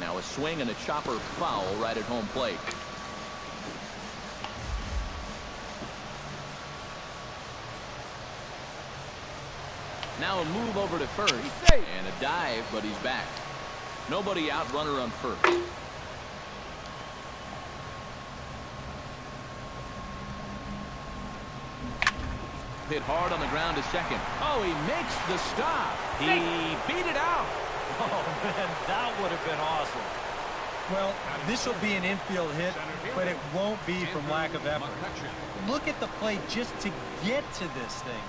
Now a swing and a chopper foul right at home plate. Now a move over to first and a dive, but he's back. Nobody out, runner on first. Hit hard on the ground to second. Oh, he makes the stop. He beat it out. Oh, man, that would have been awesome. Well, this will be an infield hit, but it won't be from lack of effort. Look at the play just to get to this thing.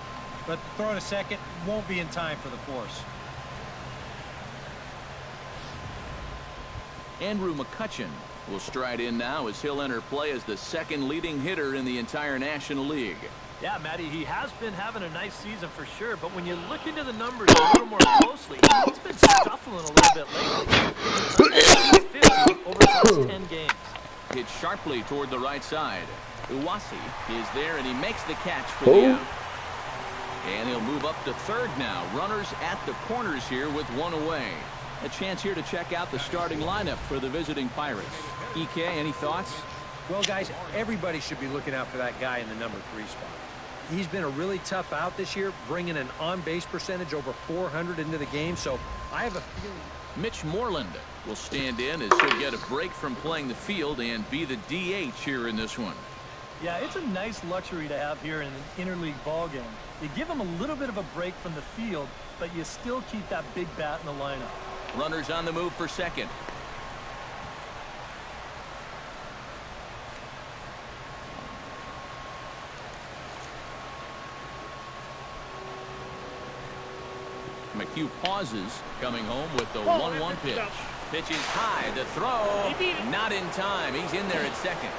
But throw to second won't be in time for the force. Andrew McCutchen will stride in now as he'll enter play as the second leading hitter in the entire National League. Yeah, Matty, he has been having a nice season for sure, but when you look into the numbers a little more closely, he's been scuffling a little bit lately. 50 over the last 10 games. Hit sharply toward the right side. Uwasi is there, and he makes the catch for the out. And he'll move up to third now. Runners at the corners here with one away. A chance here to check out the starting lineup for the visiting Pirates. EK, any thoughts? Well, guys, everybody should be looking out for that guy in the number 3 spot. He's been a really tough out this year, bringing an on-base percentage over 400 into the game, so I have a feeling. Mitch Moreland will stand in as he'll get a break from playing the field and be the DH here in this one. Yeah, it's a nice luxury to have here in an interleague ball game. You give him a little bit of a break from the field, but you still keep that big bat in the lineup. Runners on the move for second. McHugh pauses, coming home with the 1-1 pitch. Pitch is high, the throw, not in time. He's in there at second.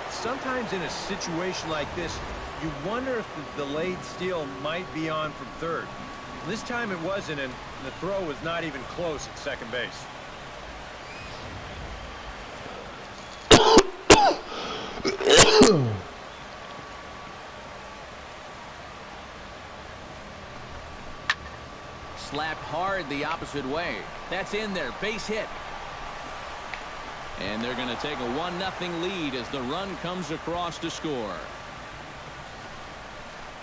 Sometimes in a situation like this, you wonder if the delayed steal might be on from third. This time it wasn't, and the throw was not even close at second base. Slapped hard the opposite way. That's in there. Base hit. And they're going to take a 1-0 lead as the run comes across to score.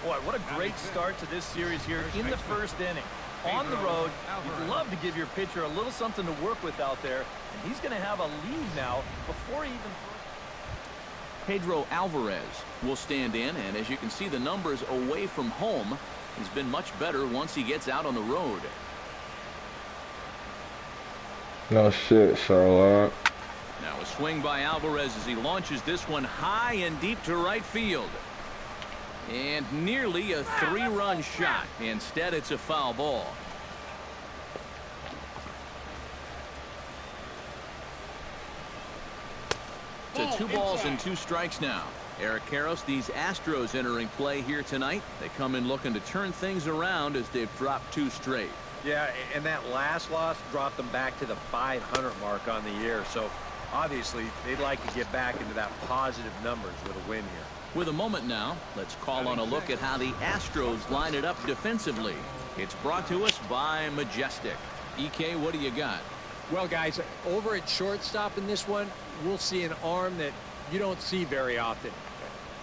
Boy, what a great start to this series here in the first inning. On the road, you'd love to give your pitcher a little something to work with out there. And he's going to have a lead now before he even... Pedro Alvarez will stand in, and as you can see, the numbers away from home has been much better once he gets out on the road. No shit, Charlotte. Now a swing by Alvarez as he launches this one high and deep to right field. And nearly a 3-run shot. Instead, it's a foul ball. To 2 balls and 2 strikes now. Eric Karros, these Astros entering play here tonight. They come in looking to turn things around as they've dropped 2 straight. Yeah, and that last loss dropped them back to the 500 mark on the year. So obviously they'd like to get back into that positive numbers with a win here. With a moment now, let's call on a look at how the Astros line it up defensively. It's brought to us by Majestic. EK, what do you got? Well, guys, over at shortstop in this one, we'll see an arm that you don't see very often.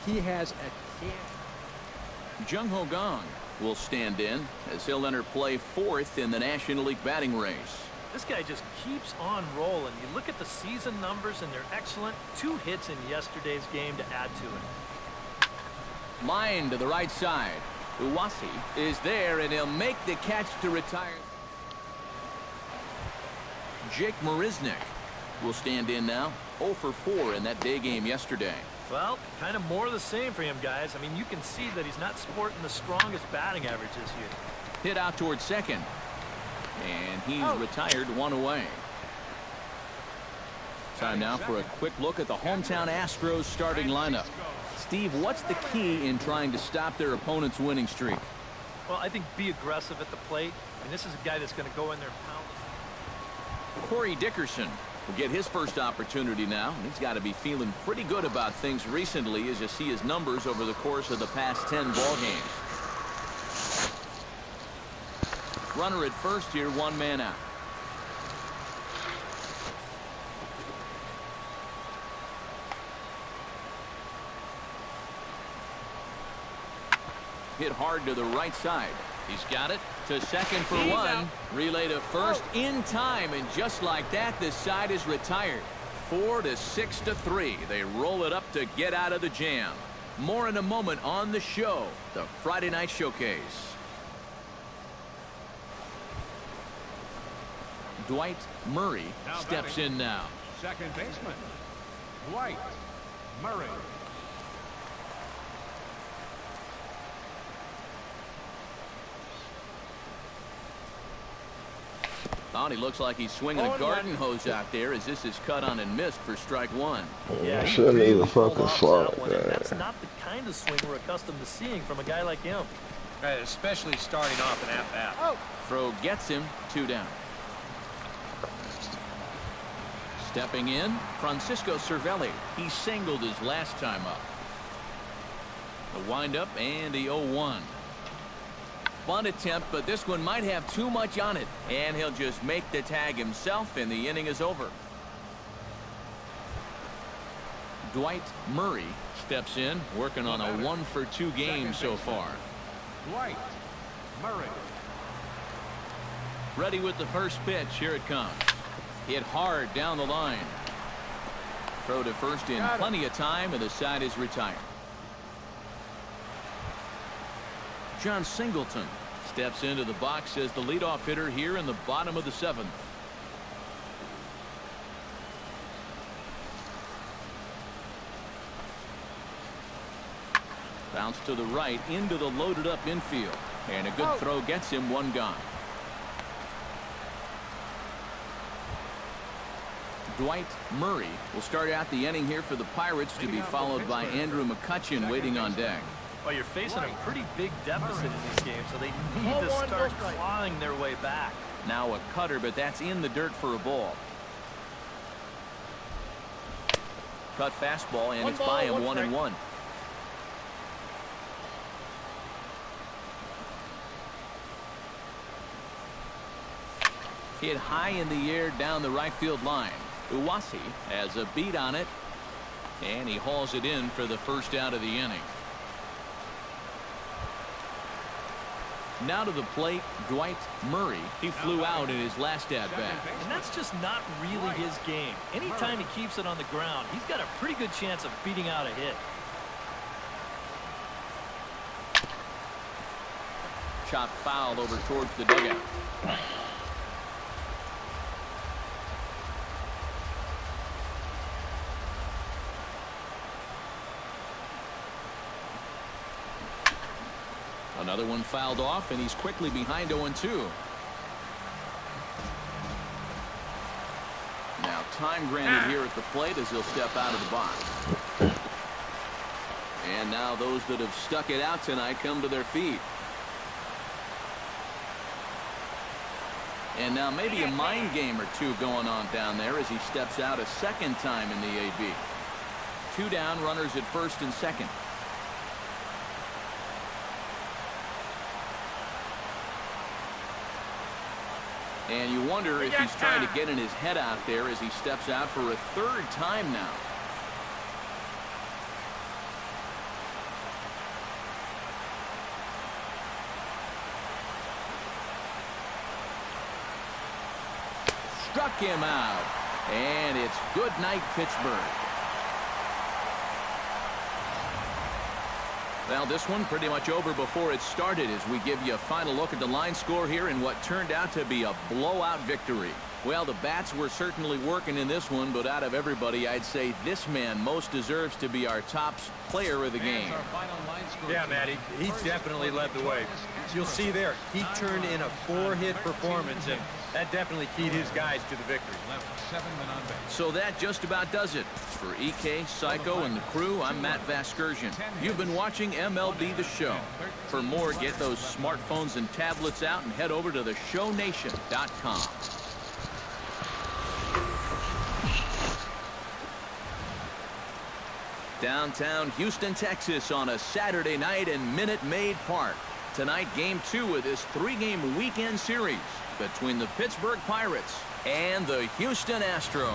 He has a Jung Ho Gong will stand in as he'll enter play 4th in the National League batting race. This guy just keeps on rolling. You look at the season numbers, and they're excellent. 2 hits in yesterday's game to add to it. Line to the right side. Uwasi is there, and he'll make the catch to retire. Jake Marisnick will stand in now. 0 for 4 in that day game yesterday. Well, kind of more of the same for him, guys. I mean, you can see that he's not sporting the strongest batting average this year. Hit out toward second. And he's retired 1 away. Time now for a quick look at the hometown Astros starting lineup. Steve, what's the key in trying to stop their opponent's winning streak? Well, I think be aggressive at the plate. And this is a guy that's going to go in there and pound. Corey Dickerson will get his first opportunity now. He's got to be feeling pretty good about things recently as you see his numbers over the course of the past 10 ball games. Runner at first here, 1 man out. hit hard to the right side. He's got it to second for one. Relay to first in time, and just like that, this side is retired. 4 to 6 to 3. They roll it up to get out of the jam. More in a moment on the show, the Friday Night Showcase. Dwight Murray steps in now. Second baseman, Dwight Murray. Oh, he looks like he's swinging a garden hose out there as this is cut on and missed for strike one. Yeah, shouldn't even fucking slide that. That's not the kind of swing we're accustomed to seeing from a guy like him. Right, especially starting off an at-bat. Throw gets him, 2 down. Stepping in, Francisco Cervelli. He singled his last time up. The windup and the 0-1. Bunt attempt, but this one might have too much on it, and he'll just make the tag himself, and the inning is over. Dwight Murray steps in, working on a 1-for-2 game so far. Dwight Murray. Ready with the first pitch. Here it comes. Hit hard down the line. Throw to first in plenty of time, and the side is retired. John Singleton steps into the box as the leadoff hitter here in the bottom of the 7th. Bounce to the right into the loaded up infield, and a good throw gets him 1 gone. Dwight Murray will start out the inning here for the Pirates, to be followed by Andrew McCutchen waiting on deck. Well, you're facing a pretty big deficit in this game, so they need to start clawing their way back. Now a cutter, but that's in the dirt for a ball. Cut fastball, and it's by him, 1-1. Hit high in the air down the right field line. Uwasi has a beat on it, and he hauls it in for the first out of the inning. Now to the plate, Dwight Murray. He flew out in his last at-bat. And that's just not really his game. Anytime he keeps it on the ground, he's got a pretty good chance of beating out a hit. Chop foul over towards the dugout. Another one fouled off, and he's quickly behind 0-2. Now time granted here at the plate as he'll step out of the box. And now those that have stuck it out tonight come to their feet. And now maybe a mind game or two going on down there as he steps out a second time in the AB. 2 down, runners at first and second. And you wonder if he's trying to get in his head out there as he steps out for a 3rd time now. Struck him out. And it's good night, Pittsburgh. Well, this one pretty much over before it started as we give you a final look at the line score here in what turned out to be a blowout victory. Well, the bats were certainly working in this one, but out of everybody, I'd say this man most deserves to be our top player of the game. Yeah, Matty, he definitely led the way. You'll see there, he turned in a 4-hit performance, and that definitely keyed his guys to the victory. So that just about does it. For EK, Psycho, and the crew, I'm Matt Vasgersian. You've been watching MLB The Show. For more, get those smartphones and tablets out and head over to theshownation.com. Downtown Houston, Texas on a Saturday night in Minute Maid Park. Tonight, Game 2 of this 3-game weekend series between the Pittsburgh Pirates and the Houston Astros.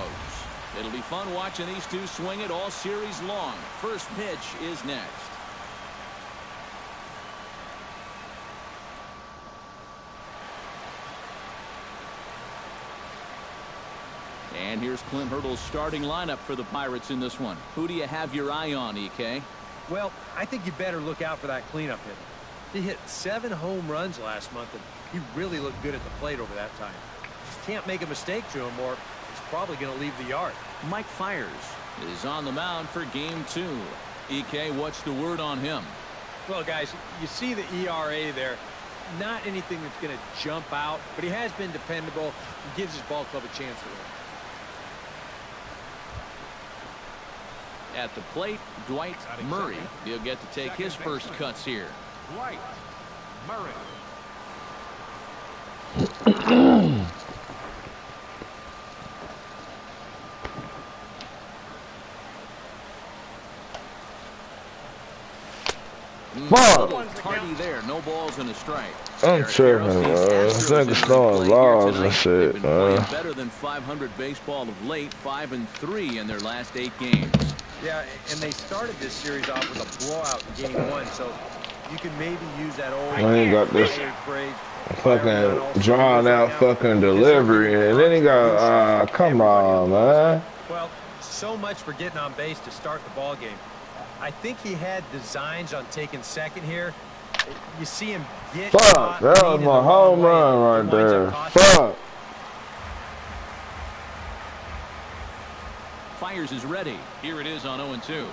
It'll be fun watching these two swing it all series long. First pitch is next. And here's Clint Hurdle's starting lineup for the Pirates in this one. Who do you have your eye on, EK? Well, I think you better look out for that cleanup hitter. He hit 7 home runs last month, and he really looked good at the plate over that time. Can't make a mistake to him, or he's probably going to leave the yard. Mike Fiers is on the mound for game 2. EK, what's the word on him? Well, guys, you see the ERA there. Not anything that's going to jump out, but he has been dependable and gives his ball club a chance to win. At the plate, Dwight Murray. He'll get to take his first cuts here. Dwight Murray. Fuck! Hardy there, no balls and a strike. I'm tripping, man. This nigga throwing balls and shit, They've been playing man. better than 500 baseball of late, 5-3 in their last 8 games. Yeah, and they started this series off with a blowout in game 1, so you can maybe use that old I ain't got this phrase. fucking drawn out fucking delivery, and then he got, come on, man. Well, so much for getting on base to start the ball game. I think he had designs on taking second here. You see him get Fuck, that was my home run right there. Fuck. Fiers is ready. Here it is on 0-2.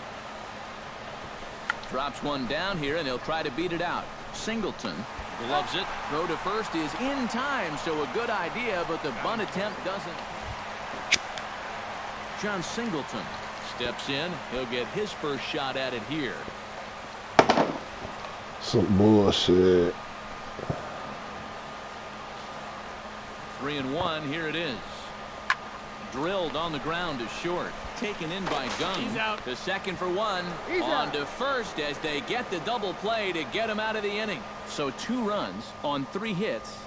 Drops one down here, and he'll try to beat it out. Singleton gloves it. Throw to first is in time, so a good idea, but the bunt attempt doesn't. John Singleton steps in. He'll get his first shot at it here. Some bullshit. 3-1. Here it is. Drilled on the ground to short. Taken in by Gung. He's out. To second for one. On to first as they get the double play to get him out of the inning. So 2 runs on 3 hits.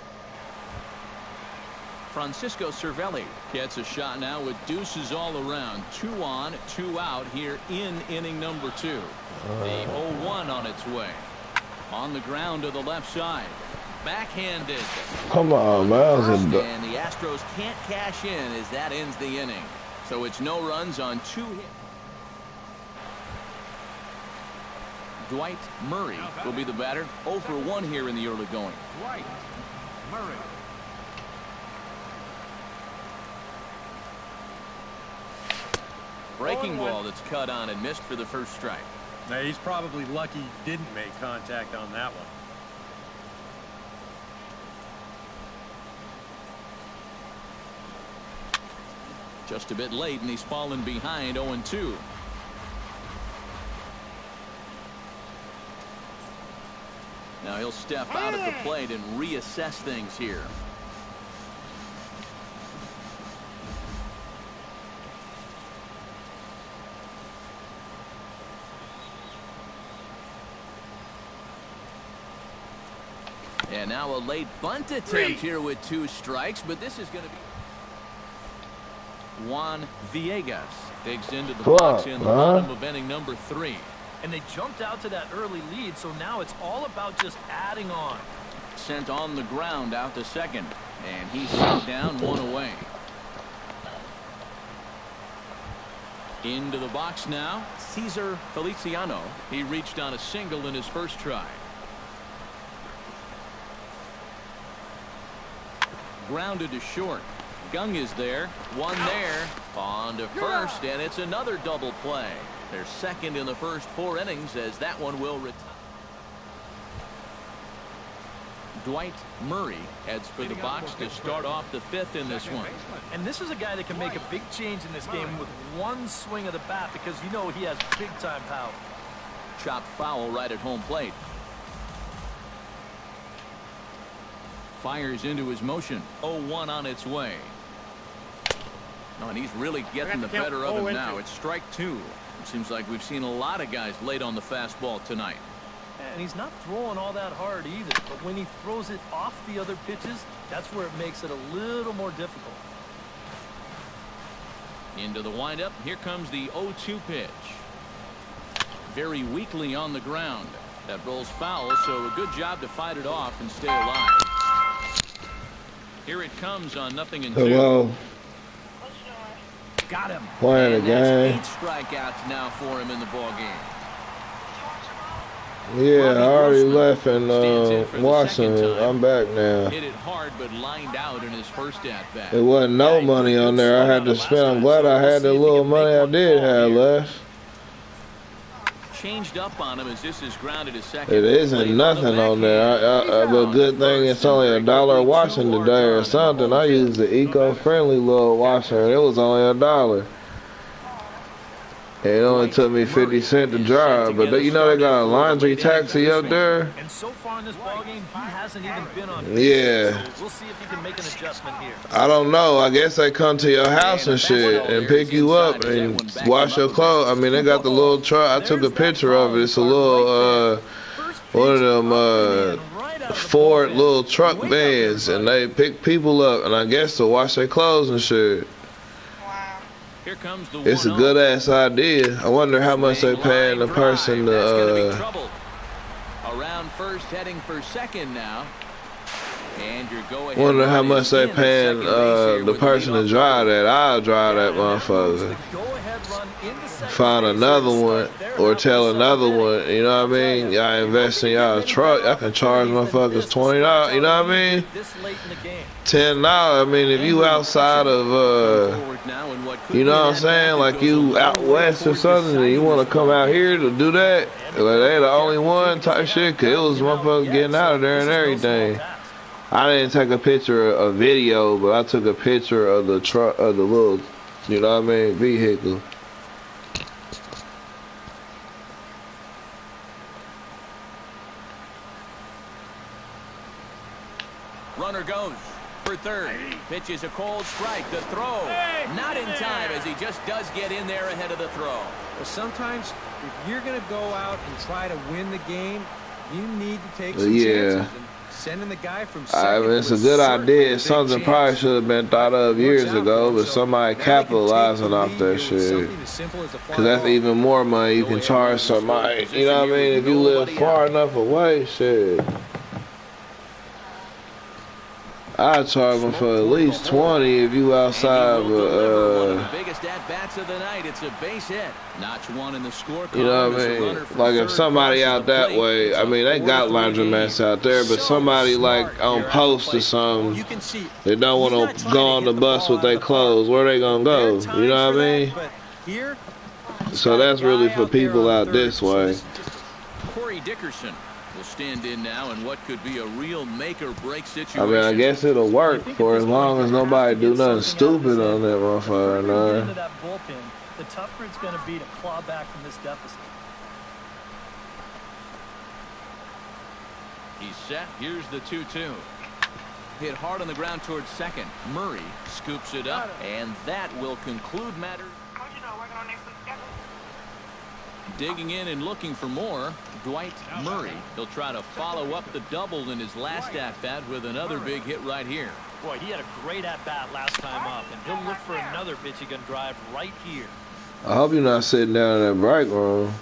Francisco Cervelli gets a shot now with deuces all around. 2 on, 2 out here in inning number 2. The 0-1 on its way. On the ground to the left side. Backhanded. Come on, man. And the Astros can't cash in as that ends the inning. So it's no runs on 2 hits. Dwight Murray will be the batter. 0 for 1 here in the early going. Dwight Murray. Breaking ball that's cut on and missed for the first strike. Now, he's probably lucky he didn't make contact on that one. Just a bit late, and he's fallen behind 0-2. Now he'll step out at the plate and reassess things here. And now a late bunt attempt here with 2 strikes, but this is going to be... Juan Villegas digs into the box in the bottom of inning number 3. And they jumped out to that early lead, so now it's all about just adding on. Sent on the ground out to second, and he's sent down 1 away. Into the box now, Cesar Feliciano. He reached on a single in his first try. Grounded to short. Gung is there. 1 there. On to first, and it's another double play. They're second in the first 4 innings as that one will retire. Dwight Murray heads for the box to start off the 5th in this one. And this is a guy that can make a big change in this game with 1 swing of the bat because you know he has big-time power. Chopped foul right at home plate. Fires into his motion. 0-1 on its way. Oh, and he's really getting the better of him now. It's strike 2. It seems like we've seen a lot of guys late on the fastball tonight. And he's not throwing all that hard either. But when he throws it off the other pitches, that's where it makes it a little more difficult. Into the windup. Here comes the 0-2 pitch. Very weakly on the ground. That rolls foul, so a good job to fight it off and stay alive. Here it comes on 0-2. Hello. Got him. Playing the And that's game. 8 strikeouts now for him in the ball game. Yeah, I already left and stands in for the Washington. second time. I'm back now. Hit it hard, but lined out in his first at bat. It wasn't no money on there. I had to spend. I'm glad I had the little money I did have left. Changed up on him as this is grounded to second. It isn't nothing on there. But good thing it's only $1 washing today or something. I used the eco-friendly little washer and it was only $1. It only took me 50 cents to dry, but you know they got a laundry taxi up there. And so far in this ballgame, he hasn't even been on. Yeah. So we'll see if he can make an adjustment here. I don't know. I guess they come to your house and shit and pick you up and wash your clothes. I mean, they got the little truck. I took a picture of it. It's a little, one of them Ford little truck vans, and they pick people up, and I guess to wash their clothes and shit. Here comes the It's a good ass idea. I wonder how much they paying the person to. Around first, heading for second now. And you're going. Wonder how much they paying the person to drive that. I'll drive that motherfucker. Find another one or tell another one. You know what I mean? Y'all invest in y'all truck. I can charge motherfuckers $20. You know what I mean? $10. I mean, if you outside of you know what I'm saying? Like you out west or something, and you want to come out here to do that? Like they the only one type shit. Cause it was motherfuckers getting out of there and everything. I didn't take a picture of video, but I took a picture of the truck, of the little, you know what I mean, vehicle. Runner goes for third. Pitch is a cold strike. The throw not in time as he just does get in there ahead of the throw. Well, sometimes if you're going to go out and try to win the game, you need to take some chances. Sending the guy from I mean, it's a good idea. It's something probably should have been thought of years ago, but somebody capitalizing off that shit. Because that's even more money you can charge somebody. You know what I mean? If you live far enough away, shit. I'd charge them for at least 20 if you outside, but biggest at bats of the night. It's a base hit. Notch one in the scorecard. You know what I mean? Like if somebody out that way, I mean they got laundromats out there, but somebody like on post or something, they don't want to go on the bus with their clothes. Where they gonna go? You know what I mean? So that's really for people out this way. Corey Dickerson will stand in now in what could be a real make-or-break situation. I mean, I guess it'll work for as long as nobody do nothing stupid on that motherfucker. Into that bullpen, the tougher it's going to be to claw back from this deficit. He's set. Here's the 2-2. Hit hard on the ground towards second. Murray scoops it up, and that will conclude matters. Digging in and looking for more, Dwight Murray. He'll try to follow up the double in his last at-bat with another big hit right here. Boy, he had a great at-bat last time up, and he'll look for another pitch he can drive right here. I hope you're not sitting down in that break room.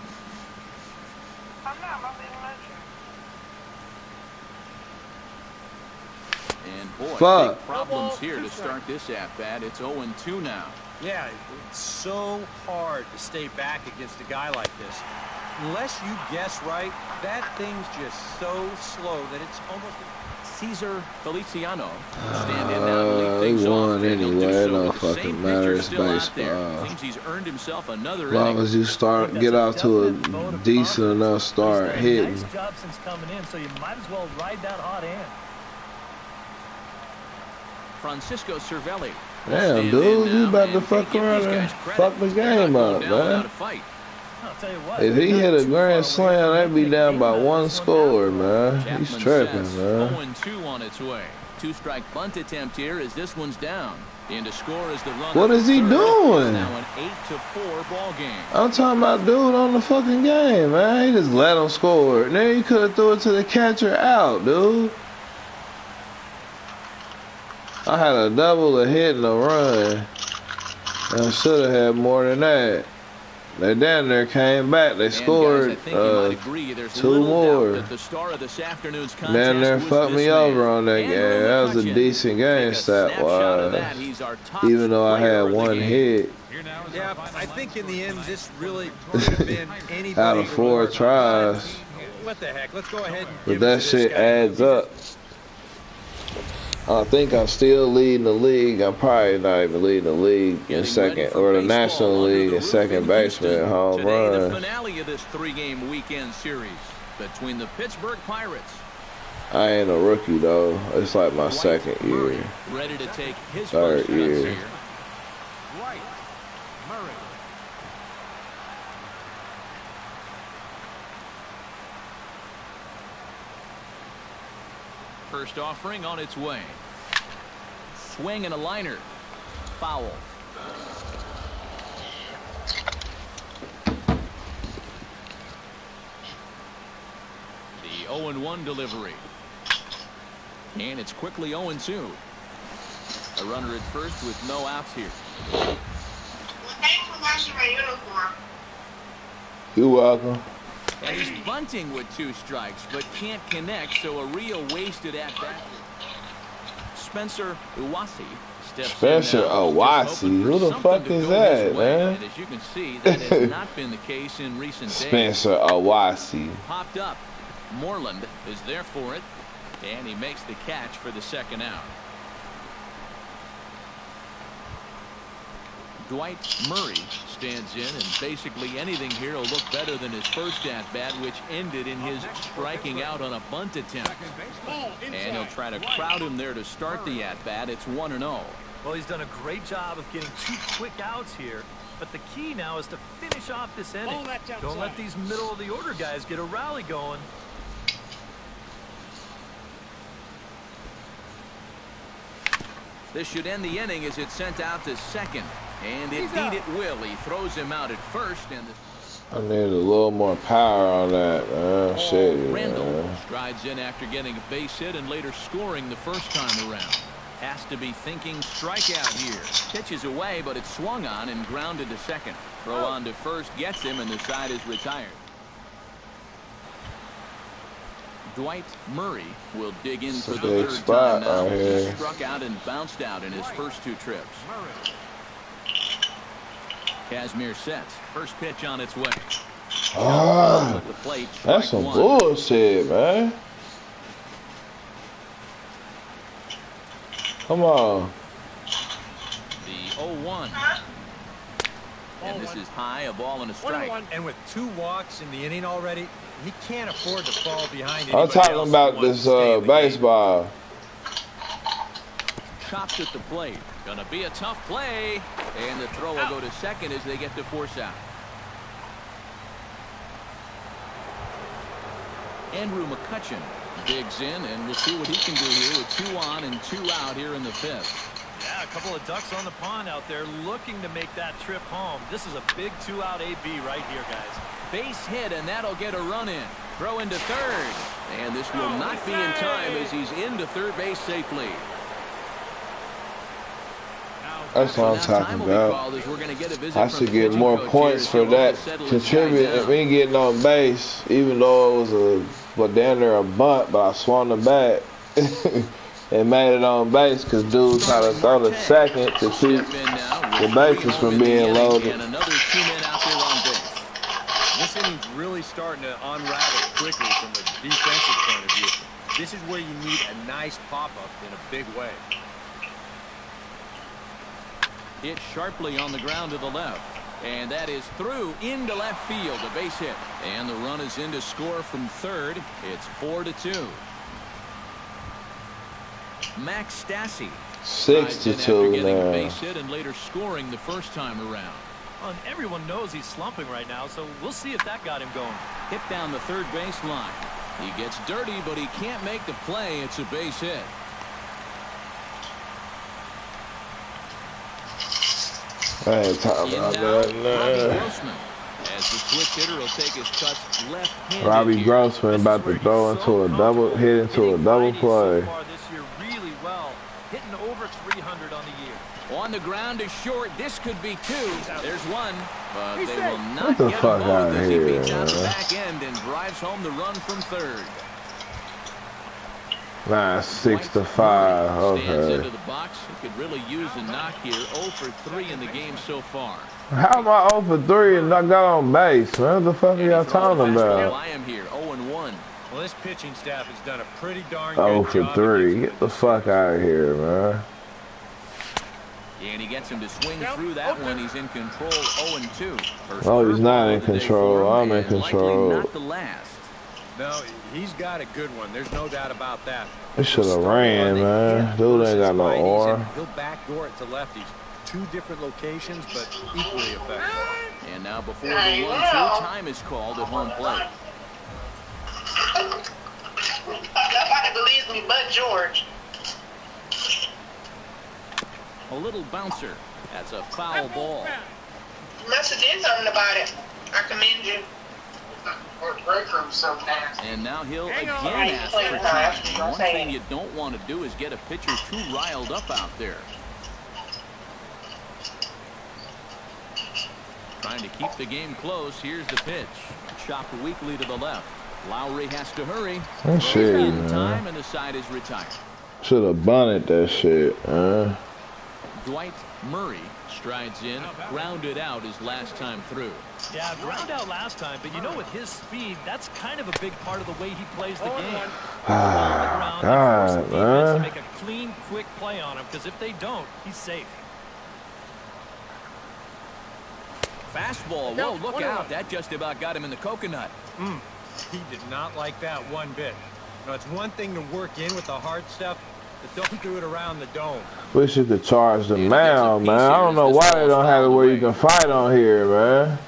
And boy, Fuck. big problems here to start this at-bat. It's 0-2 now. Yeah, it's so hard to stay back against a guy like this. Unless you guess right, that thing's just so slow that it's almost... Cesar Feliciano stand in now to lead things He won off. And he'll anyway. do It so don't with the fucking same matter. pitcher It's still out there. baseball. Seems he's earned himself another As long inning. as you get off to a decent enough start hitting. Nice job since coming in, so you might as well ride that hot hand. Francisco Cervelli. Damn, dude, you about to fuck around and fuck the game up, man. I'll tell you what, If he hit a grand slam, they'd be down by one score, man. He's tripping, man. 0-2 on its way. Two-strike bunt attempt here as this one's down. In to score is the runner. What is he doing? Now an 8-4 ball game. I'm talking about dude on the fucking game, man. He just let him score. And then he could have threw it to the catcher out, dude. I had a double, a hit, and a run. And I should have had more than that. They down there came back. They scored two more. Down there fucked me over on that game. That was a decent game stat-wise. Even though I had one hit. Yeah, I think in the end, this really could have been anybody. Out of 4 tries. What the heck? Let's go ahead and But give that it to shit this guy. adds up. I think I'm still leading the league. I'm probably not even leading the league in second, or the National League in second baseman home Today, the run. finale of this 3-game weekend series between the Pittsburgh Pirates. I ain't a rookie though. It's like my second year. Ready to take his Third first cuts year. here. Right. Murray. First offering on its way. Swing and a liner. Foul. The 0-1 delivery. And it's quickly 0-2. A runner at first with no outs here. You're welcome. And he's bunting with 2 strikes, but can't connect, so a real wasted at bat. Spencer Uwasi steps Spencer in now, Owasi? Who the fuck is that, man? And as you can see, that has not been the case in recent days. Spencer Owasi. Popped up. Moreland is there for it, and he makes the catch for the second out. Dwight Murray stands in, and basically anything here will look better than his first at-bat, which ended in his striking out on a bunt attempt. And he'll try to crowd him there to start the at-bat. It's 1-0. Well, he's done a great job of getting 2 quick outs here, but the key now is to finish off this inning. Don't let these middle-of-the-order guys get a rally going. This should end the inning as it's sent out to second. And indeed it will. He throws him out at first. And I need a little more power on that, man. Shit, Randall man. strides in after getting a base hit and later scoring the first time around. Has to be thinking strikeout here. Pitches away, but it's swung on and grounded to second. Throw on to first gets him, and the side is retired. Dwight Murray will dig in for the Big third spot time now. right here. He struck out and bounced out in his first 2 trips. Casimir sets. First pitch on its way. Ah, The plate, that's some strike 1. bullshit, man. Come on. The 0-1. And this is high, a ball and a strike. And with 2 walks in the inning already, he can't afford to fall behind. I'm talking about this baseball. Chops at the plate. Gonna be a tough play. And the throw will go to second as they get the force out. Andrew McCutcheon digs in, and we'll see what he can do here with 2 on and 2 out here in the 5th. Yeah, a couple of ducks on the pond out there looking to make that trip home. This is a big 2-out AB right here, guys. Base hit, and that'll get a run in. Throw into third. And this will not be in time as he's into third base safely. That's what I'm talking about. I should get more points for that contributing me getting on base, even though it was damn near a bunt, but I swung the bat and made it on base because dude tried to throw to second to keep the bases from being loaded. Another 2 men out there on base. This inning's really starting to unravel quickly from a defensive point of view. This is where you need a nice pop-up in a big way. Hit sharply on the ground to the left. And that is through into left field, a base hit. And the run is in to score from third. It's 4-2. Max Stassi 62 getting a now. base hit and later scoring the first time around. Well, and everyone knows he's slumping right now, so we'll see if that got him going. Hit down the third base line. He gets dirty, but he can't make the play. It's a base hit. I ain't talking about that. Nah. As the switch hitter will take his cuts left-handed. Robbie Grossman about to throw into a double, hit into a double play. So far this year really well, hitting over 300 on the year. On the ground is short. This could be 2. There's 1, but they will not Get the get fuck him out both of as he here, beats out the man. back end and drives home the run from third. Nah, 6 to 5. Stands into Okay. the box. He could really use a knock here. 0 for 3 in the game so far. How am I 0 for 3 and I got on base, man? What the fuck are y'all talking about? I am here. 0 and 1. Well, this pitching staff has done a pretty darn 0 good for job. 3. Get the fuck out of here, man. And he gets him to swing through that one. He's in control. 0 and 2. Oh, he's not in control. I'm in control. Not the last. No, he's got a good one. There's no doubt about that. It should have ran, man. Dude ain't got no arm. He'll backdoor it to lefties. 2 different locations, but equally effective. And now before the 1-2, time is called at home plate. Nobody believes me but George. A little bouncer. That's a foul ball. You must have did something about it. I commend you. Break room so fast. And now he'll again ask for time. One thing you don't want to do is get a pitcher too riled up out there. Trying to keep the game close. Here's the pitch. Chopped weakly to the left. Lowry has to hurry. That shit, in man. time, and the side is retired. Should have bunted that shit, man. Dwight Murray strides in, grounded out his last time through. Yeah, ground out last time, but you know, with his speed, that's kind of a big part of the way he plays the game. Ah, On the ground, God, they force the defense to man. make a clean, quick play on him, because if they don't, he's safe. Fastball. Whoa, look out. That just about got him in the coconut. He did not like that one bit. You know, it's one thing to work in with the hard stuff, but don't do it around the dome. Wish you could charge the mound, man. I don't know why they don't have it where you can fight on here, man.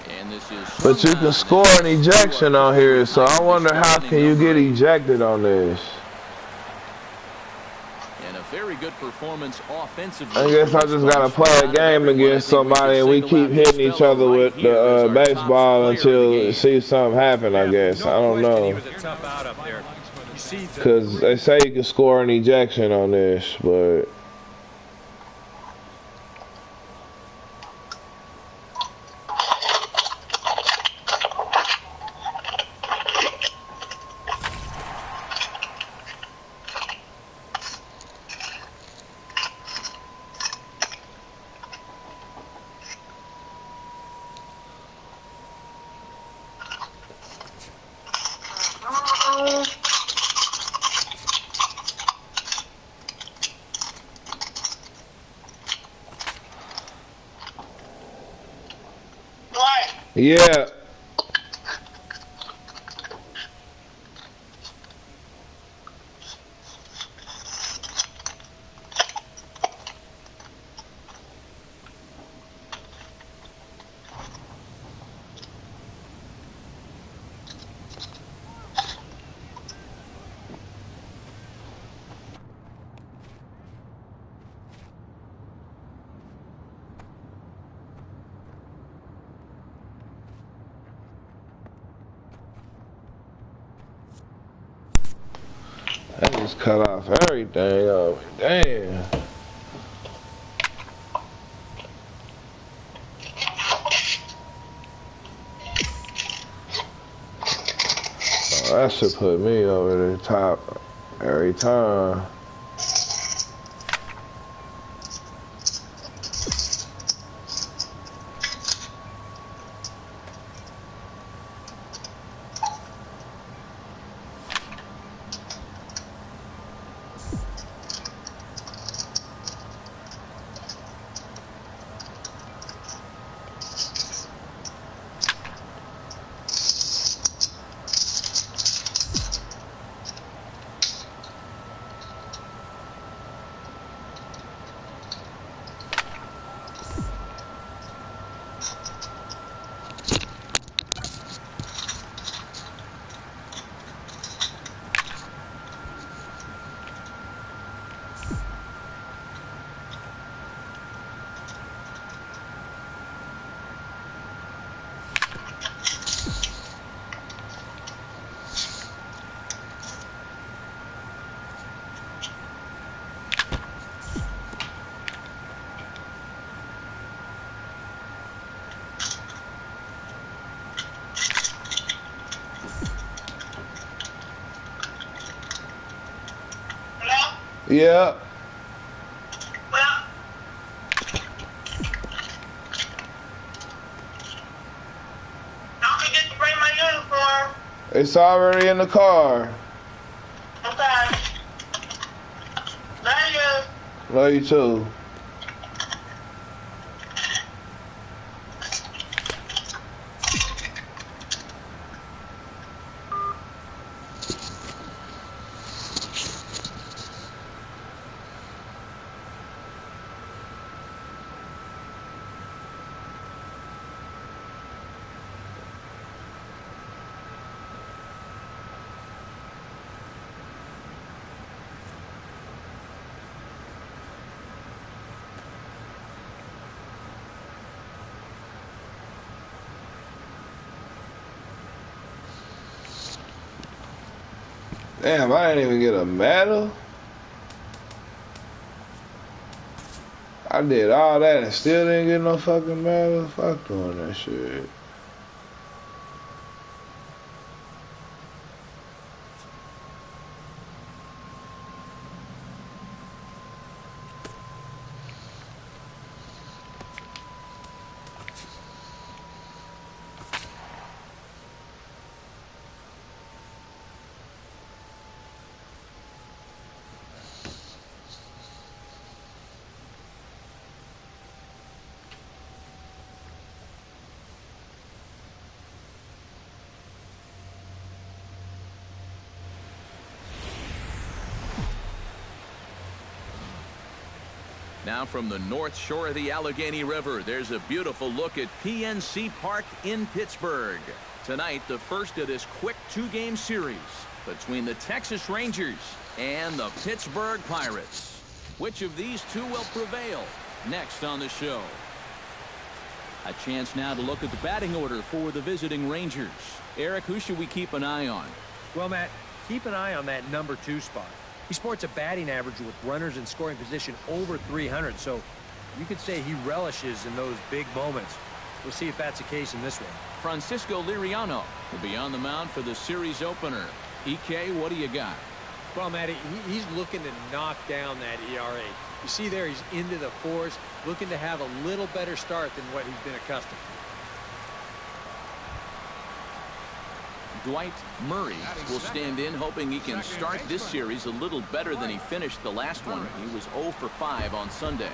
And this is But you can score an ejection on here, so I wonder how can you get ejected on this? And a very good performance offensively. I guess I just gotta play a game against somebody and we keep hitting each other with the baseball until see something happen, I guess. I don't He know. was a tough out up there. You see, Because they say you can score an ejection on this, but... Yeah. That just cut off everything over. Damn. Oh, that should put me over the top every time. Yeah. Well, don't forget to bring my uniform. It's already in the car. Okay. Love you. Love you too. Damn, I didn't even get a medal. I did all that and still didn't get no fucking medal. Fuck doing that shit. Now from the north shore of the Allegheny River, there's a beautiful look at PNC Park in Pittsburgh. Tonight, the first of this quick two-game series between the Texas Rangers and the Pittsburgh Pirates. Which of these two will prevail? Next on the show. A chance now to look at the batting order for the visiting Rangers. Eric, who should we keep an eye on? Well, Matt, keep an eye on that #2 spot. He sports a batting average with runners in scoring position over 300, so you could say he relishes in those big moments. We'll see if that's the case in this one. Francisco Liriano will be on the mound for the series opener. EK, what do you got? Well, Matt, he's looking to knock down that ERA. You see there, he's into the fours, looking to have a little better start than what he's been accustomed to. Dwight Murray will stand in, hoping he can start this series a little better than he finished the last one. He was 0 for 5 on Sunday.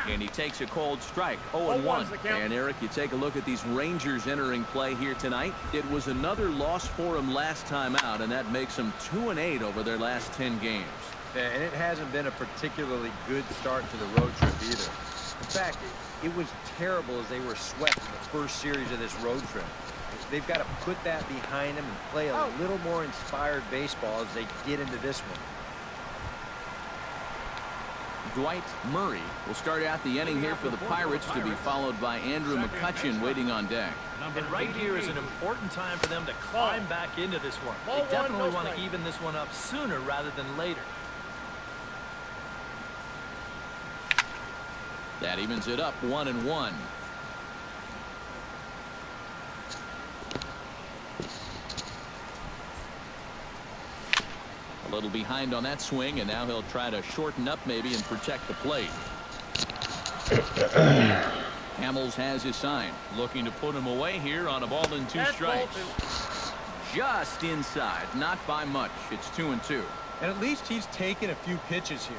And he takes a cold strike, 0-1. And Eric, you take a look at these Rangers entering play here tonight. It was another loss for him last time out, and that makes them 2-8 over their last 10 games. Yeah, and it hasn't been a particularly good start to the road trip either. In fact, it was terrible as they were swept in the first series of this road trip. They've got to put that behind them and play a little more inspired baseball as they get into this one. Dwight Murray will start out the inning here for the Pirates, to be followed by Andrew McCutchen waiting on deck. And right here is an important time for them to climb back into this one. They definitely want to even this one up sooner rather than later. That evens it up 1-1. A little behind on that swing, and now he'll try to shorten up maybe and protect the plate. Hamels has his sign, looking to put him away here on a ball and 2 strikes. Just inside, not by much. It's 2-2. And at least he's taken a few pitches here.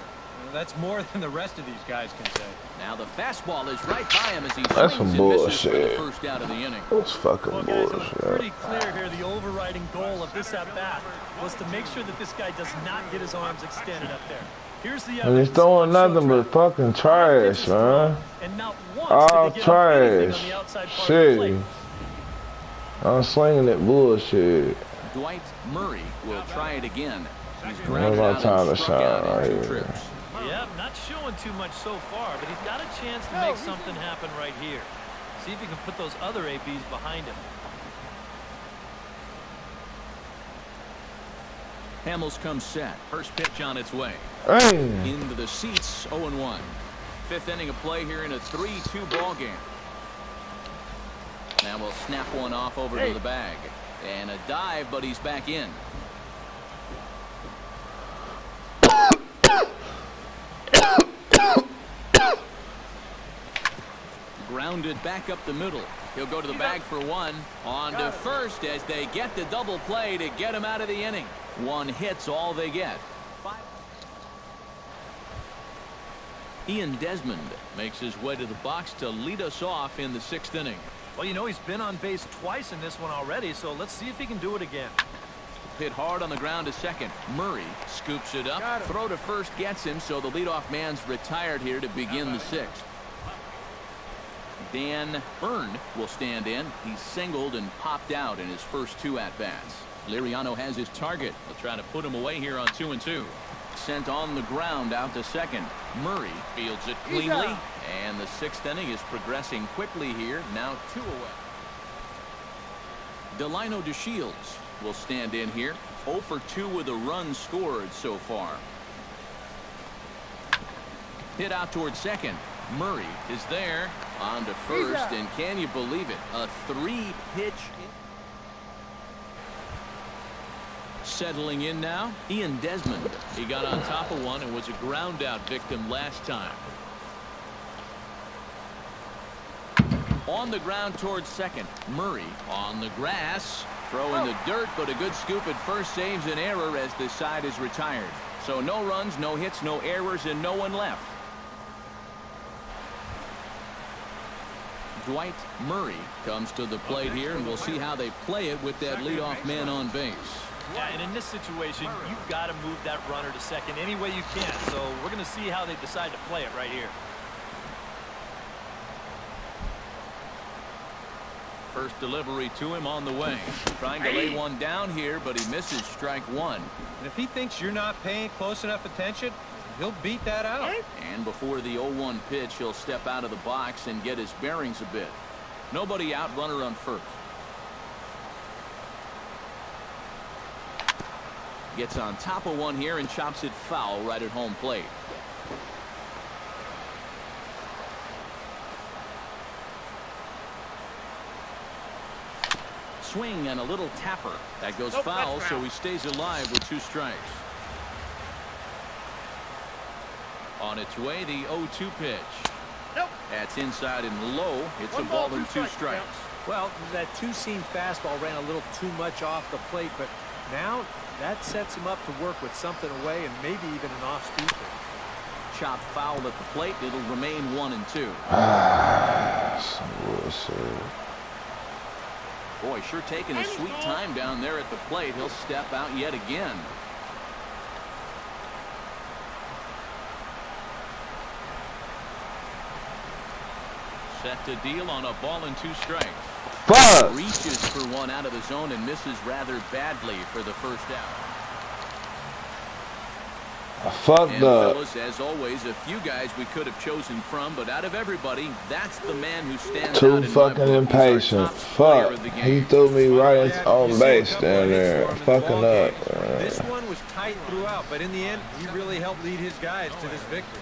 That's more than the rest of these guys can say. Now the fastball is right by him as he That's swings some and misses for the bullshit. first out of the inning. That's fucking Well, guys, it was bullshit. pretty clear here the overriding goal of this at-bat was to make sure that this guy does not get his arms extended up there. Here's the And he's throwing nothing but fucking trash, man. And not once All did they get up anything on trash. the outside part of the Shit. plate. I'm slinging that bullshit. Dwight Murray will try it again. He's What grounded about out time and to struck out shine in 2 right here? trips. Yep, not showing too much so far, but he's got a chance to make something happen right here. See if he can put those other ABs behind him. Hamels comes set. First pitch on its way. Hey. Into the seats, 0-1. 5th inning of play here in a 3-2 ball game. Now we'll snap one off over to the bag. And a dive, but he's back in. Grounded back up the middle. He'll go to the bag for one. On to first as they get the double play to get him out of the inning. One hit's all they get. Ian Desmond makes his way to the box to lead us off in the 6th inning. Well, you know, he's been on base twice in this one already, so let's see if he can do it again. Hit hard on the ground to second. Murray scoops it up. Throw to first gets him, so the leadoff man's retired here to begin the 6th. Dan Byrne will stand in. He's singled and popped out in his first 2 at-bats. Liriano has his target. He'll try to put him away here on 2-2. Sent on the ground out to second. Murray fields it cleanly, and the 6th inning is progressing quickly here. Now 2 away. Delino DeShields will stand in here. 0 for 2 with a run scored so far. Hit out towards second. Murray is there. On to first, and can you believe it? A 3-pitch. Settling in now, Ian Desmond. He got on top of one and was a ground out victim last time. On the ground towards second. Murray on the grass. Throw in the dirt, but a good scoop at first saves an error as the side is retired. So no runs, no hits, no errors, and no one left. Dwight Murray comes to the plate here, and we'll see how they play it with that leadoff man on base. Yeah, and in this situation, you've got to move that runner to second any way you can. So we're going to see how they decide to play it right here. First delivery to him on the way. Trying to lay one down here, but he misses strike 1. And if he thinks you're not paying close enough attention, he'll beat that out. And before the 0-1 pitch, he'll step out of the box and get his bearings a bit. Nobody out, runner on first. Gets on top of one here and chops it foul right at home plate. Swing and a little tapper. That goes foul, so he stays alive with 2 strikes. On its way, the 0-2 pitch. That's inside and low. It's a ball and 2 strikes. Well, that 2-seam fastball ran a little too much off the plate, but now that sets him up to work with something away and maybe even an off-speed pitch. Chop foul at the plate. It'll remain 1-2. Boy, sure taking a sweet time down there at the plate. He'll step out yet again. Set to deal on a ball and 2 strikes. Fuck! Reaches for one out of the zone and misses rather badly for the first out. I fucked and up. Fellas, as always, a few guys we could have chosen from, but out of everybody, that's the man who stands Too out in fucking impatient. Fuck. He threw me right on base down there. Fucking up. This one was tight throughout, but in the end, he really helped lead his guys to this victory.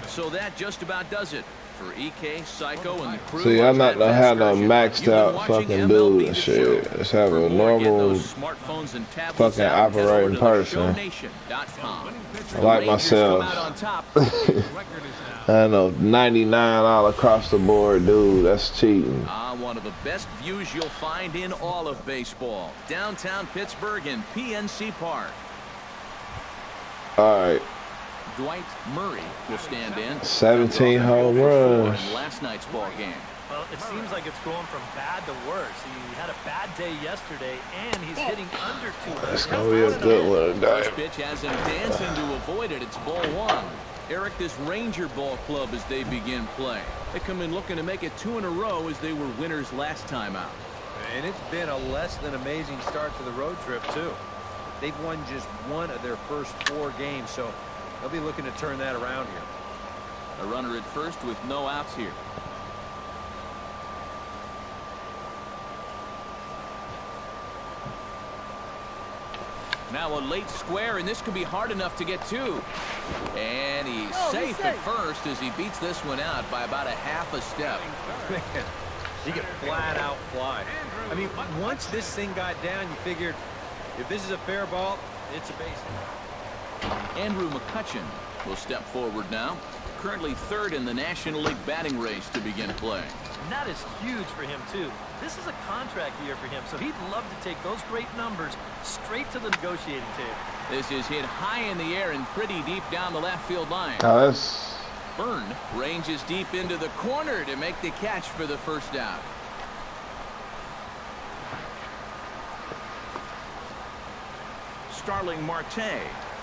So that just about does it for EK, Psycho, and the crew. See, I'm not gonna have no maxed out fucking dude and shit. Let's have a normal fucking operating person. Like myself. I know, 99 all across the board, dude. That's cheating. One of the best views you'll find in all of baseball. Downtown Pittsburgh and PNC Park. All right. Dwight Murray will stand in. 17 home runs. In last night's ball game. Well, it seems like it's going from bad to worse. He had a bad day yesterday, and he's hitting under 200. That's going to be a good one today. First pitch has him dancing to avoid it. It's ball 1. Eric, this Ranger ball club as they begin play. They come in looking to make it 2 in a row as they were winners last time out. And it's been a less than amazing start to the road trip, too. They've won just 1 of their first 4 games, so they'll be looking to turn that around here. A runner at first with no outs here. Now a late square, and this could be hard enough to get to. And he's safe at first as he beats this one out by about a half a step. He could flat out fly. I mean, once this thing got down, you figured if this is a fair ball, it's a base. Andrew McCutcheon will step forward now. Currently third in the National League batting race to begin play. And that is huge for him, too. This is a contract year for him, so he'd love to take those great numbers straight to the negotiating table. This is hit high in the air and pretty deep down the left field line. Oh, that's... Byrne ranges deep into the corner to make the catch for the first out. Starling Marte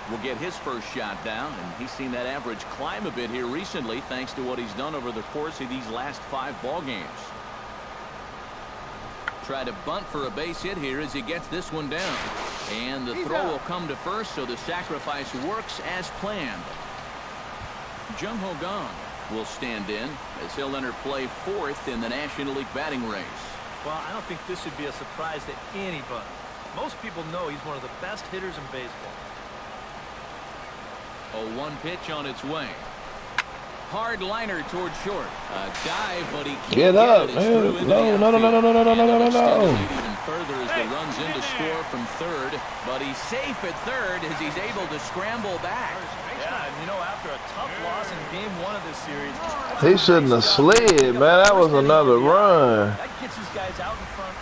will get his first shot down, and he's seen that average climb a bit here recently thanks to what he's done over the course of these last 5 ball games. Try to bunt for a base hit here as he gets this one down. And the throw will come to first, so the sacrifice works as planned. Jung Ho Kang will stand in as he'll enter play 4th in the National League batting race. Well, I don't think this should be a surprise to anybody. Most people know he's one of the best hitters in baseball. A 1 pitch on its way. Hard liner towards short. A dive, but he can't get up, man. No. Even further as the runs in to score from third, but he's safe at third as he's able to scramble back. Yeah, and you know, after a tough loss in game 1 of this series, He shouldn't have slid, man. That was another run. that gets his guys out in front.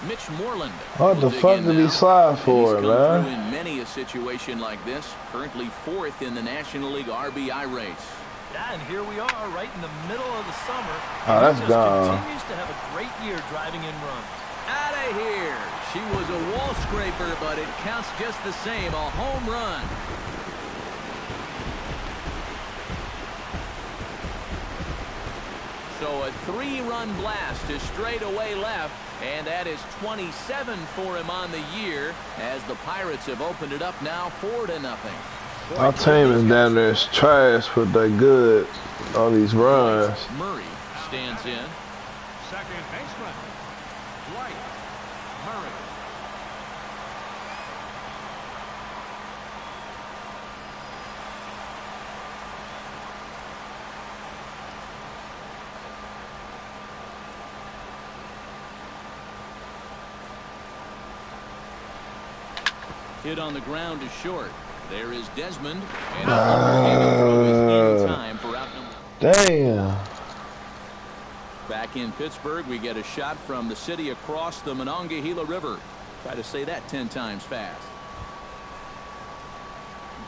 Mitch Moreland. What the fuck did he slide for, man? In many a situation like this, currently 4th in the National League RBI race. Yeah, and here we are, right in the middle of the summer. Oh, that's he just gone. continues to have a great year driving in runs. Out of here. She was a wall scraper, but it counts just the same. A home run. So a 3-run blast to straightaway left, and that is 27 for him on the year as the Pirates have opened it up now 4-0. Our team is down there is trash, but they're good on these runs. Murray stands in. Second baseman, Dwight Murray. Hit on the ground is short. There is Desmond. And in time for out number. Damn. Back in Pittsburgh, we get a shot from the city across the Monongahela River. Try to say that 10 times fast.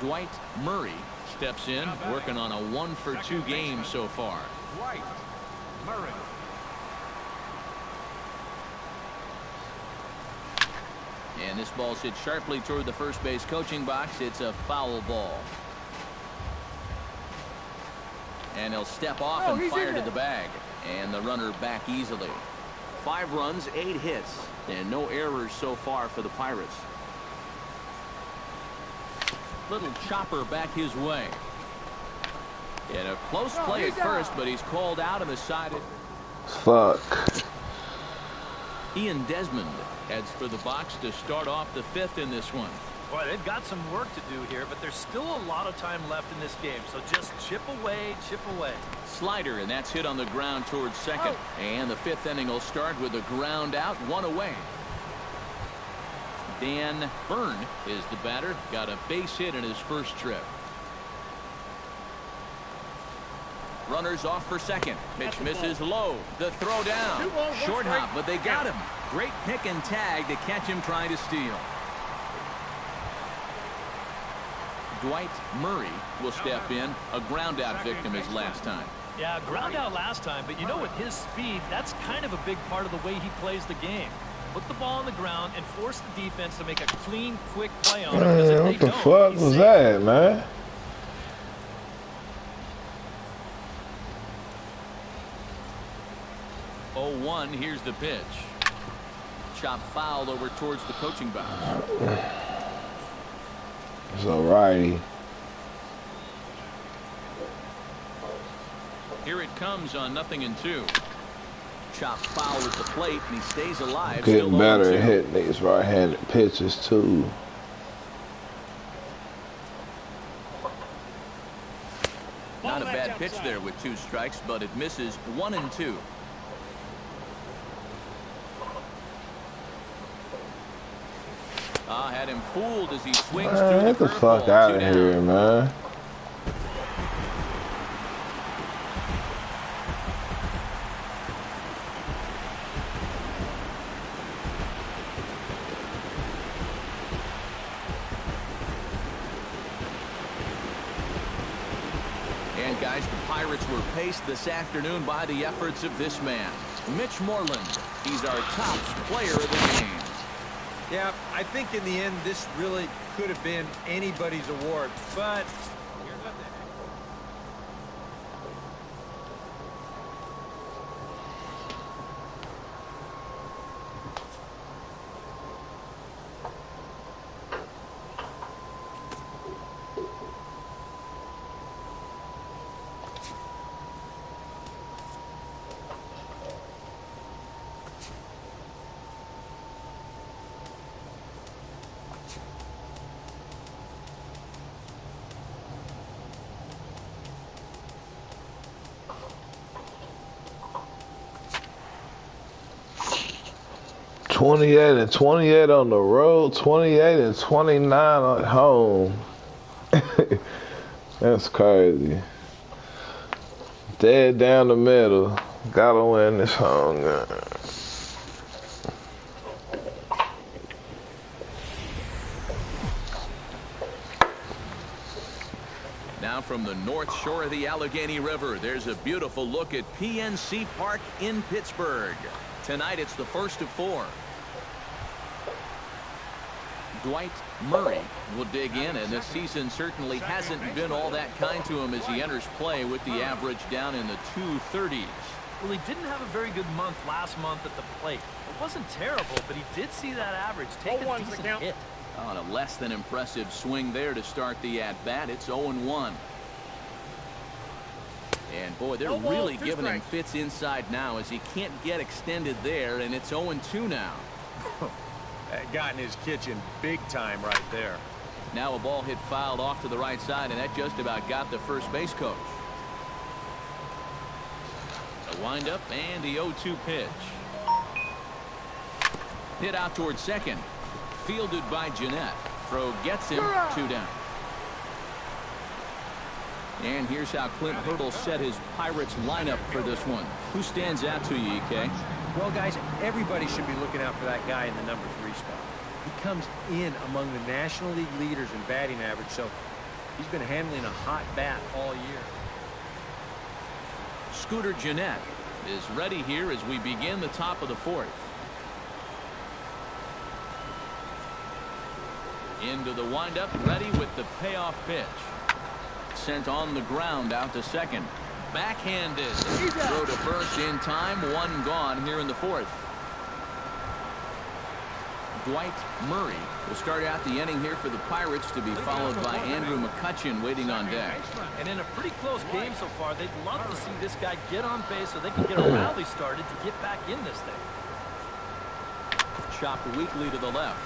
Dwight Murray steps in, working on a 1-for-2 game so far. Dwight Murray. And this ball's hit sharply toward the first base coaching box. It's a foul ball. And he'll step off and fire to the bag. And the runner back easily. 5 runs, 8 hits, and no errors so far for the Pirates. Little chopper back his way. And a close play at first, but he's called out on the side. Fuck. Ian Desmond heads for the box to start off the 5th in this one. Boy, they've got some work to do here, but there's still a lot of time left in this game, so just chip away, chip away. Slider, and that's hit on the ground towards second. And the 5th inning will start with a ground out, 1 away. Dan Byrne is the batter. Got a base hit in his first trip. Runners off for second. Pitch misses low. The throw down. Short hop, but they got him. Great pick and tag to catch him trying to steal. Dwight Murray will step in. A ground out victim his last time. Yeah, ground out last time, but you know, with his speed, that's kind of a big part of the way he plays the game. Put the ball on the ground and force the defense to make a clean, quick play on him. What the fuck was that, man? Oh, 1, here's the pitch. Chop foul over towards the coaching box. It's a righty. Here it comes on 0-2. Chop foul at the plate, and he stays alive. Getting better at hitting these right-handed pitches too. Not a bad pitch there with 2 strikes, but it misses 1-2. Had him fooled as he swings Man, through get the the fuck curveball. out 2 of down. here, man. And guys, the Pirates were paced this afternoon by the efforts of this man, Mitch Moreland. He's our top player of the game. Yeah, I think in the end, this really could have been anybody's award, but... And 28 on the road, 28 and 29 at home. That's crazy. Dead down the middle. Gotta win this home game. Now from the north shore of the Allegheny River, there's a beautiful look at PNC Park in Pittsburgh. Tonight it's the first of 4. Dwight Murray will dig in, and this season certainly hasn't been all that kind to him as he enters play with the average down in the 230s. Well, he didn't have a very good month last month at the plate. It wasn't terrible, but he did see that average take a decent hit. On a less than impressive swing there to start the at-bat. It's 0-1. And boy, they're really giving him fits inside now as he can't get extended there, and it's 0-2 now. That got in his kitchen big time right there. Now a ball hit fouled off to the right side, and that just about got the first base coach. A windup and the 0-2 pitch. Hit out towards second. Fielded by Jeanette. Throw gets him. 2 down. And here's how Clint Hurdle set his Pirates lineup for this one. Who stands out to you, EK? Well, guys, everybody should be looking out for that guy in the number 3 spot. He comes in among the National League leaders in batting average, so he's been handling a hot bat all year. Scooter Jeanette is ready here as we begin the top of the 4th. Into the windup, ready with the payoff pitch. Sent on the ground out to second. Backhanded. Throw to first in time. 1 gone here in the 4th. Dwight Murray will start out the inning here for the Pirates, to be followed by Andrew McCutchen waiting on deck. And in a pretty close game so far, they'd love to see this guy get on base so they can get a rally started to get back in this thing. Chopped weakly to the left.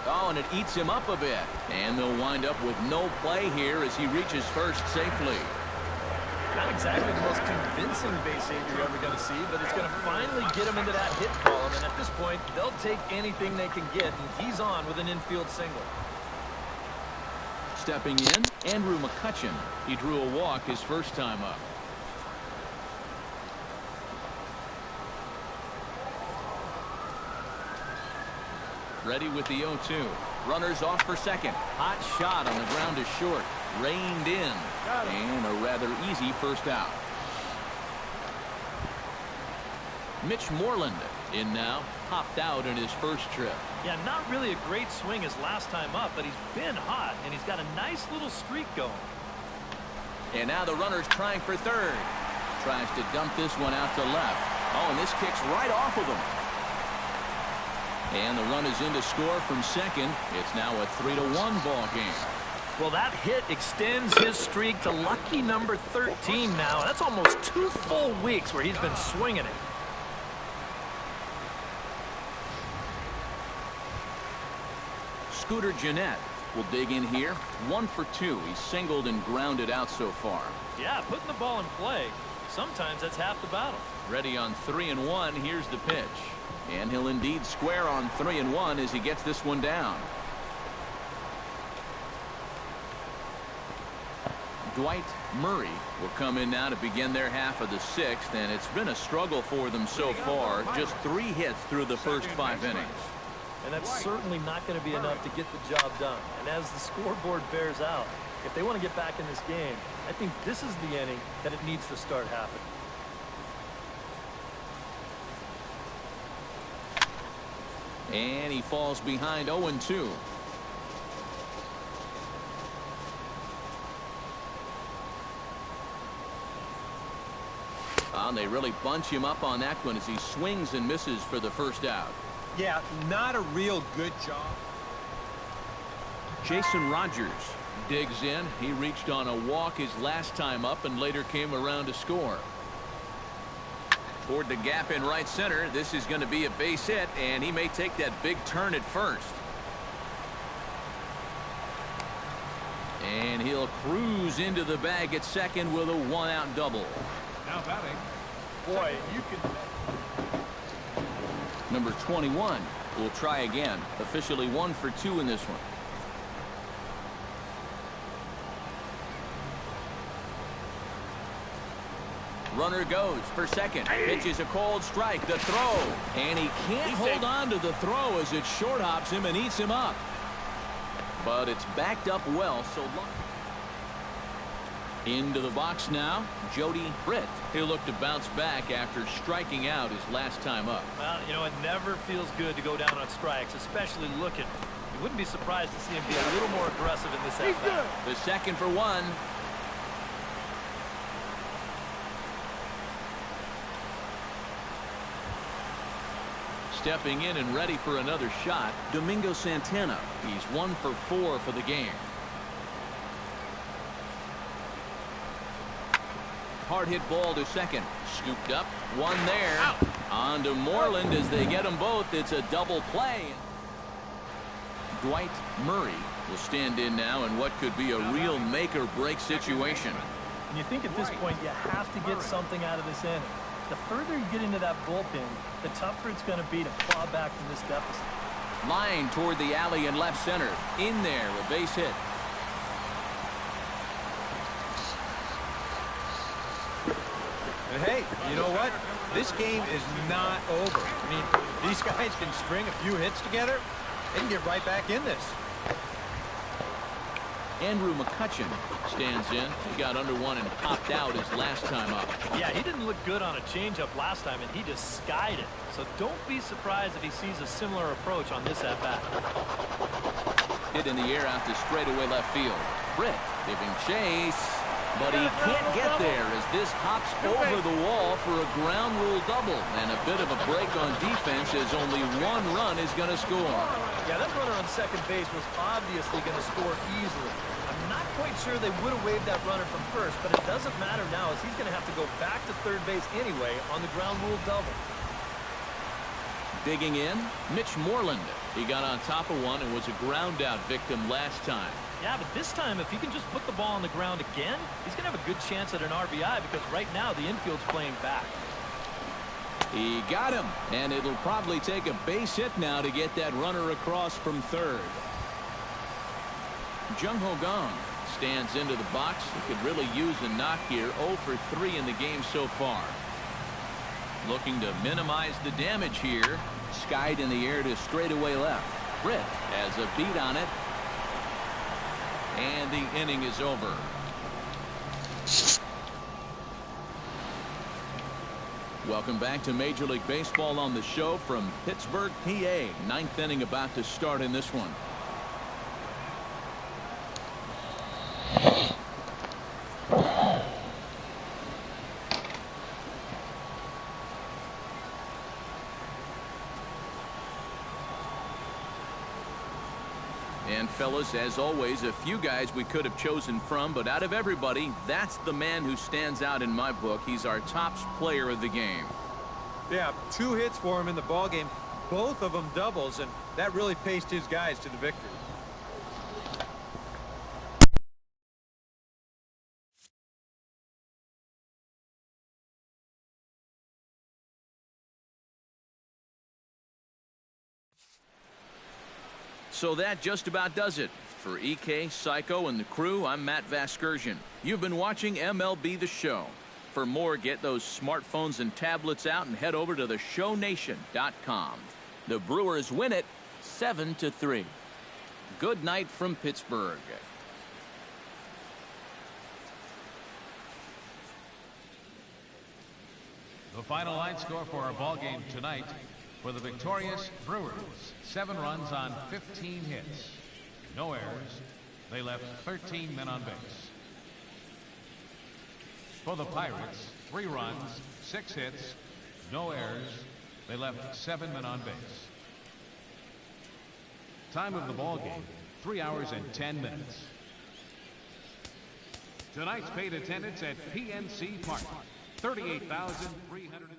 Oh, and it eats him up a bit. And they'll wind up with no play here as he reaches first safely. Not exactly the most convincing base hit you're ever going to see, but it's going to finally get him into that hit column. And at this point, they'll take anything they can get, and he's on with an infield single. Stepping in, Andrew McCutchen. He drew a walk his first time up. Ready with the 0-2. Runners off for second. Hot shot on the ground to short. Reined in. And a rather easy first out. Mitch Moreland in now. Popped out in his first trip. Yeah, not really a great swing his last time up, but he's been hot, and he's got a nice little streak going. And now the runner's trying for third. Tries to dump this one out to left. Oh, and this kicks right off of him. And the run is in to score from second. It's now a 3-1 ball game. Well, that hit extends his streak to lucky number 13 now. That's almost 2 full weeks where he's been swinging it. Scooter Jeanette will dig in here. 1 for 2. He's singled and grounded out so far. Yeah, putting the ball in play. Sometimes that's half the battle. Ready on 3-1. Here's the pitch. And he'll indeed square on 3-1 as he gets this one down. Dwight Murray will come in now to begin their half of the sixth, and it's been a struggle for them so far. Just 3 hits through the first 5 innings. And that's certainly not going to be enough to get the job done. And as the scoreboard bears out, if they want to get back in this game, I think this is the inning that it needs to start happening. And he falls behind 0-2. They really bunch him up on that one as he swings and misses for the first out. Yeah, not a real good job. Jason Rogers digs in. He reached on a walk his last time up and later came around to score. Toward the gap in right center. This is going to be a base hit, and he may take that big turn at first. And he'll cruise into the bag at second with a 1-out double. Now batting. Boy, you can... Number 21 will try again. Officially 1 for 2 in this one. Runner goes for second. Pitches a cold strike. The throw. And he can't hold on to the throw as it short hops him and eats him up. But it's backed up well, so... Into the box now, Jody Britt. He'll look to bounce back after striking out his last time up. Well, you know, it never feels good to go down on strikes, especially looking. You wouldn't be surprised to see him be a little more aggressive in this at-bat. The second for 1. Stepping in and ready for another shot, Domingo Santana. He's 1 for 4 for the game. Hard hit ball to second. Scooped up. 1 there. Out. On to Moreland as they get them both. It's a double play. Dwight Murray will stand in now in what could be a real make-or-break situation. And you think at this point you have to get something out of this inning. The further you get into that bullpen, the tougher it's going to be to claw back from this deficit. Line toward the alley in left center. In there, a base hit. And hey, you know what? This game is not over. I mean, these guys can string a few hits together. They can get right back in this. Andrew McCutchen stands in. He got under one and popped out his last time up. Yeah, he didn't look good on a changeup last time, and he just skied it. So don't be surprised if he sees a similar approach on this at-bat. Hit in the air out to straightaway left field. Britt giving chase, but he can't get there as this hops over the wall for a ground rule double. And a bit of a break on defense as only 1 run is going to score. Yeah, that runner on second base was obviously going to score easily. I'm not quite sure they would have waved that runner from first, but it doesn't matter now as he's going to have to go back to third base anyway on the ground rule double. Digging in, Mitch Moreland. He got on top of one and was a ground out victim last time. Yeah, but this time, if he can just put the ball on the ground again, he's going to have a good chance at an RBI because right now the infield's playing back. He got him, and it'll probably take a base hit now to get that runner across from third. Jung Ho Gong stands into the box. He could really use a knock here. 0 for 3 in the game so far. Looking to minimize the damage here. Skied in the air to straightaway left. Britt has a beat on it. And the inning is over. Welcome back to Major League Baseball on the show from Pittsburgh, PA. 9th inning about to start in this one. And fellas, as always, a few guys we could have chosen from, but out of everybody, that's the man who stands out in my book. He's our top player of the game. Yeah, 2 hits for him in the ballgame, both of them doubles, and that really paced his guys to the victory. So that just about does it For EK, Psycho, and the crew, I'm Matt Vasgersian. You've been watching MLB The Show. For more, get those smartphones and tablets out and head over to theshownation.com. The Brewers win it 7-3. Good night from Pittsburgh. The final line score for our ball game tonight for the victorious Brewers: 7 runs on 15 hits. No errors. They left 13 men on base. For the Pirates, 3 runs, 6 hits, no errors. They left 7 men on base. Time of the ball game, 3 hours and 10 minutes. Tonight's paid attendance at PNC Park, 38,360.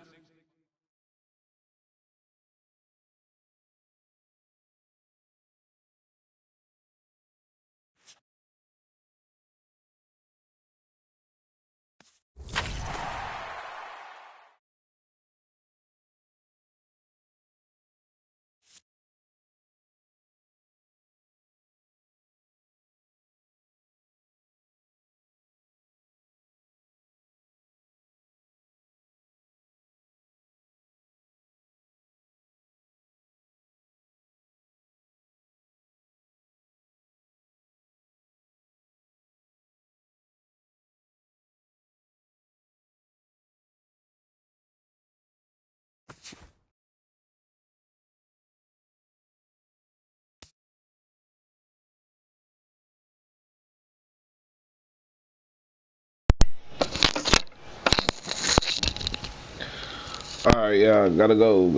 All right, yeah, gotta go.